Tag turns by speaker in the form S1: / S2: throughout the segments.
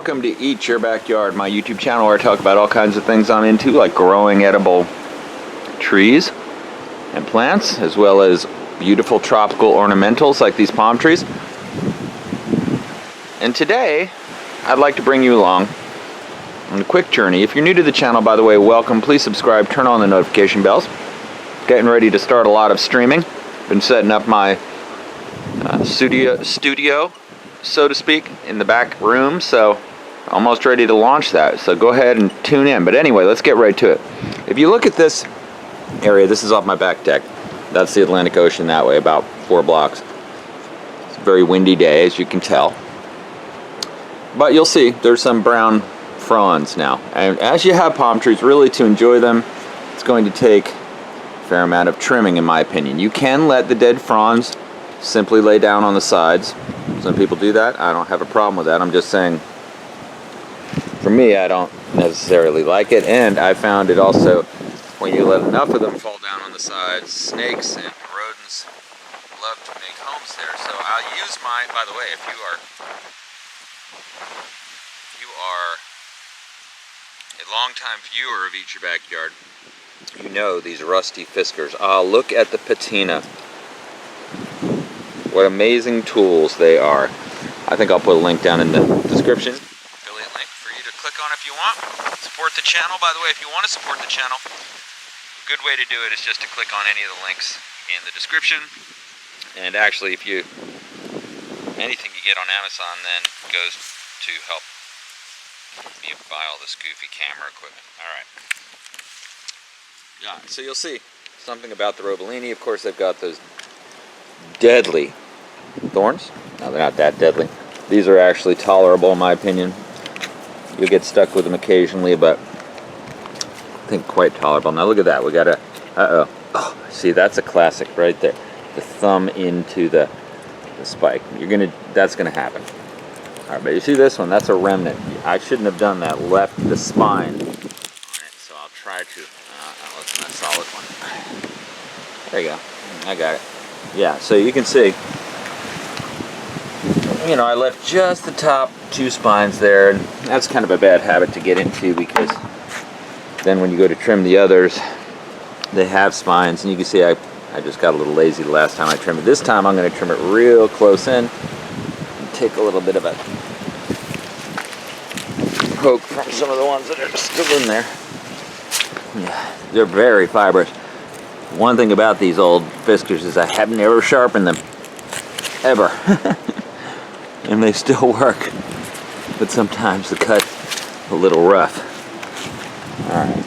S1: welcome to Eat Your Backyard, my YouTube channel where I talk about all kinds of things I'm into, like growing edible trees and plants, as well as beautiful tropical ornamentals like these palm trees. And today, I'd like to bring you along on a quick journey. If you're new to the channel, by the way, welcome. Please subscribe, turn on the notification bells. Getting ready to start a lot of streaming. Been setting up my studio, so to speak, in the back room, so almost ready to launch that. So go ahead and tune in. But anyway, let's get right to it. If you look at this area, this is off my back deck. That's the Atlantic Ocean that way, about 4 blocks. It's a very windy day, as you can tell. But you'll see there's some brown fronds now. And as you have palm trees, really to enjoy them, it's going to take a fair amount of trimming, in my opinion. You can let the dead fronds simply lay down on the sides. Some people do that. I don't have a problem with that. I'm just saying, for me, I don't necessarily like it. And I found it also, when you let enough of them fall down on the sides, snakes and rodents love to make homes there. So I'll use my, by the way, if you are a longtime viewer of Eat Your Backyard, you know these rusty fiskers. Look at the patina. What amazing tools they are. I think I'll put a link down in the description. Affiliate link for you to click on if you want. Support the channel, by the way, if you want to support the channel. A good way to do it is just to click on any of the links in the description. And actually, if you, anything you get on Amazon then goes to help me buy all this goofy camera equipment. Alright. Yeah, so you'll see something about the Robellini. Of course, they've got those deadly thorns. No, they're not that deadly. These are actually tolerable, in my opinion. You'll get stuck with them occasionally, but I think quite tolerable. Now look at that. We got a, oh, see, that's a classic right there. The thumb into the spike. That's gonna happen. All right, but you see this one? That's a remnant. I shouldn't have done that. Left the spine on it, so I'll try to. That's a solid one. There you go. I got it. Yeah, so you can see, you know, I left just the top 2 spines there, and that's kind of a bad habit to get into, because then when you go to trim the others, they have spines, and you can see I just got a little lazy the last time I trimmed it. This time I'm going to trim it real close in and take a little bit of a poke from some of the ones that are still in there. Yeah, they're very fibrous. One thing about these old fiskers is I have never sharpened them, ever. And they still work, but sometimes the cut's a little rough. Alright.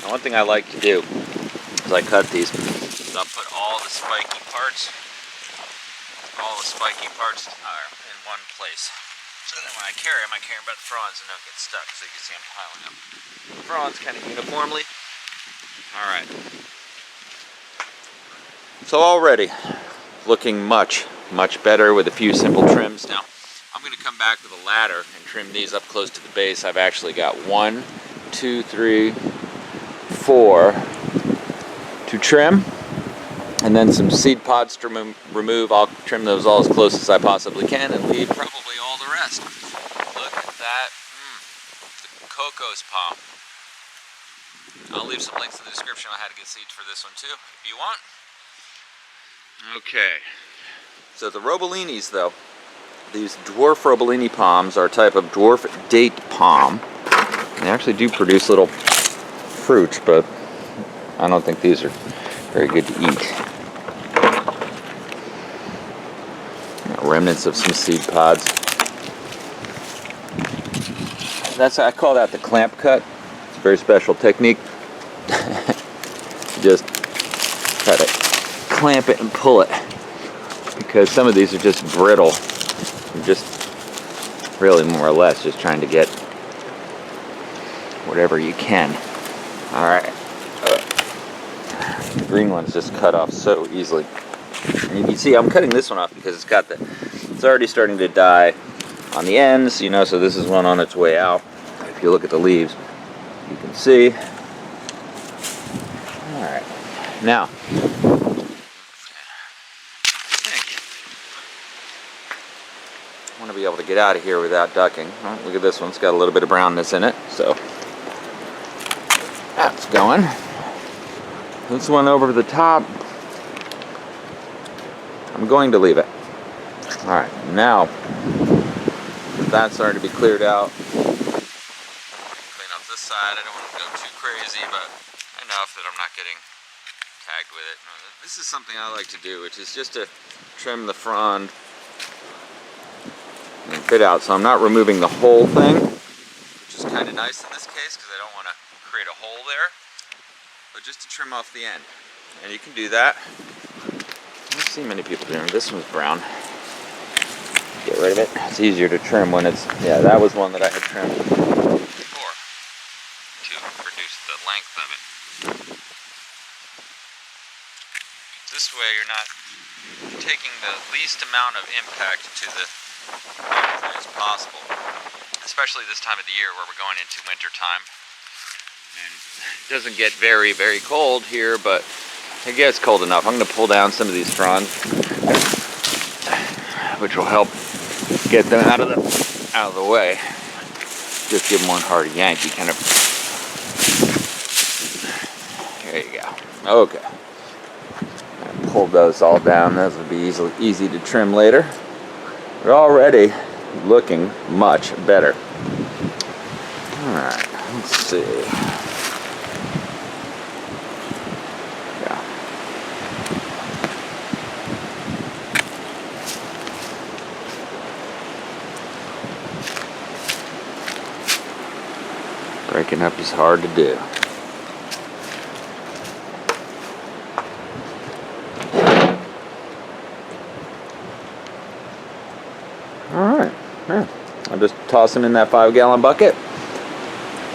S1: Now, one thing I like to do is I cut these, is I'll put all the spiky parts are in one place. So then when I carry them about the fronds and don't get stuck, so you can see I'm piling up the fronds kind of uniformly. Alright. So already looking much better with a few simple trims. Now I'm going to come back with a ladder and trim these up close to the base. I've actually got 1, 2, 3, 4 to trim, and then some seed pods to remove. I'll trim those all as close as I possibly can and leave probably all the rest. Look at that, the cocos palm. I'll leave some links in the description on how to get seeds for this one too, if you want. Okay, so the Robellinis, though, these dwarf Robellini palms are a type of dwarf date palm. They actually do produce little fruits, but I don't think these are very good to eat. Remnants of some seed pods. I call that the clamp cut. It's a very special technique. Just try to clamp it and pull it, because some of these are just brittle. I'm just really more or less just trying to get whatever you can. All right, the green one's just cut off so easily. And you can see I'm cutting this one off because it's already starting to die on the ends, you know, so this is one on its way out. If you look at the leaves, you can see. All right, now to be able to get out of here without ducking. Oh, look at this one, it's got a little bit of brownness in it, so that's going. This one over the top, I'm going to leave it. Alright, now that's starting to be cleared out. Clean up this side. I don't want to go too crazy, but enough that I'm not getting tagged with it. This is something I like to do, which is just to trim the frond and fit out, so I'm not removing the whole thing, which is kind of nice in this case because I don't want to create a hole there, but just to trim off the end. And you can do that. I don't see many people doing it. This one's brown. Get rid of it. It's easier to trim when it's, yeah, that was one that I had trimmed before to reduce the length of it. This way you're not taking the least amount of impact to the tree as possible, especially this time of the year where we're going into winter time. And it doesn't get very, very cold here, but it gets cold enough. I'm going to pull down some of these fronds, which will help get them out of the way. Just give them one hard yank. You kind of, there you go. Okay. Pull those all down. Those will be easy to trim later. They're already looking much better. All right. Let's see. Breaking up is hard to do. Alright, yeah. I'll just toss them in that 5-gallon bucket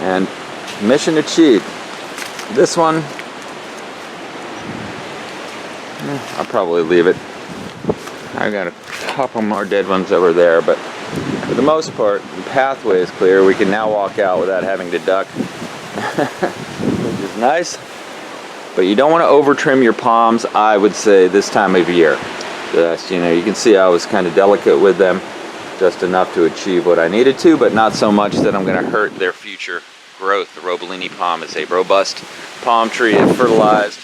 S1: and mission achieved. This one, I'll probably leave it. I got a couple more dead ones over there, but for the most part, the pathway is clear. We can now walk out without having to duck, which is nice. But you don't want to over trim your palms, I would say, this time of year. Just, you know, you can see I was kind of delicate with them, just enough to achieve what I needed to, but not so much that I'm going to hurt their future growth. The Robellini palm is a robust palm tree. It's fertilized,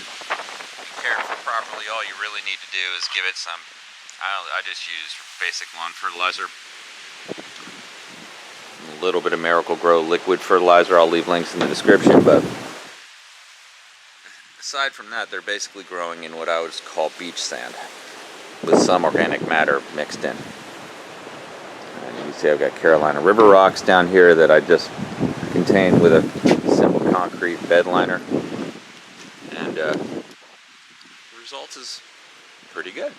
S1: cared for properly. All you really need to do is give it some, I just use basic lawn fertilizer. A little bit of Miracle Grow liquid fertilizer. I'll leave links in the description, but aside from that, they're basically growing in what I would call beach sand with some organic matter mixed in. And you can see I've got Carolina River rocks down here that I just contained with a simple concrete bed liner, and the result is pretty good.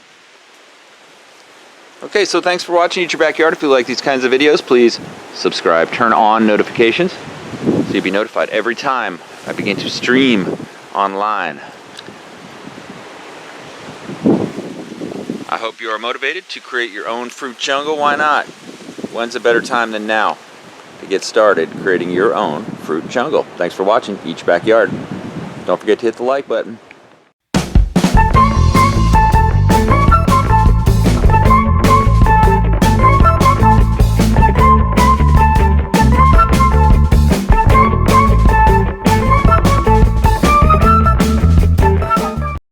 S1: Okay, so thanks for watching Eat Your Backyard. If you like these kinds of videos, please subscribe, turn on notifications so you'll be notified every time I begin to stream online. I hope you are motivated to create your own fruit jungle. Why not? When's a better time than now to get started creating your own fruit jungle? Thanks for watching Eat Your Backyard. Don't forget to hit the like button.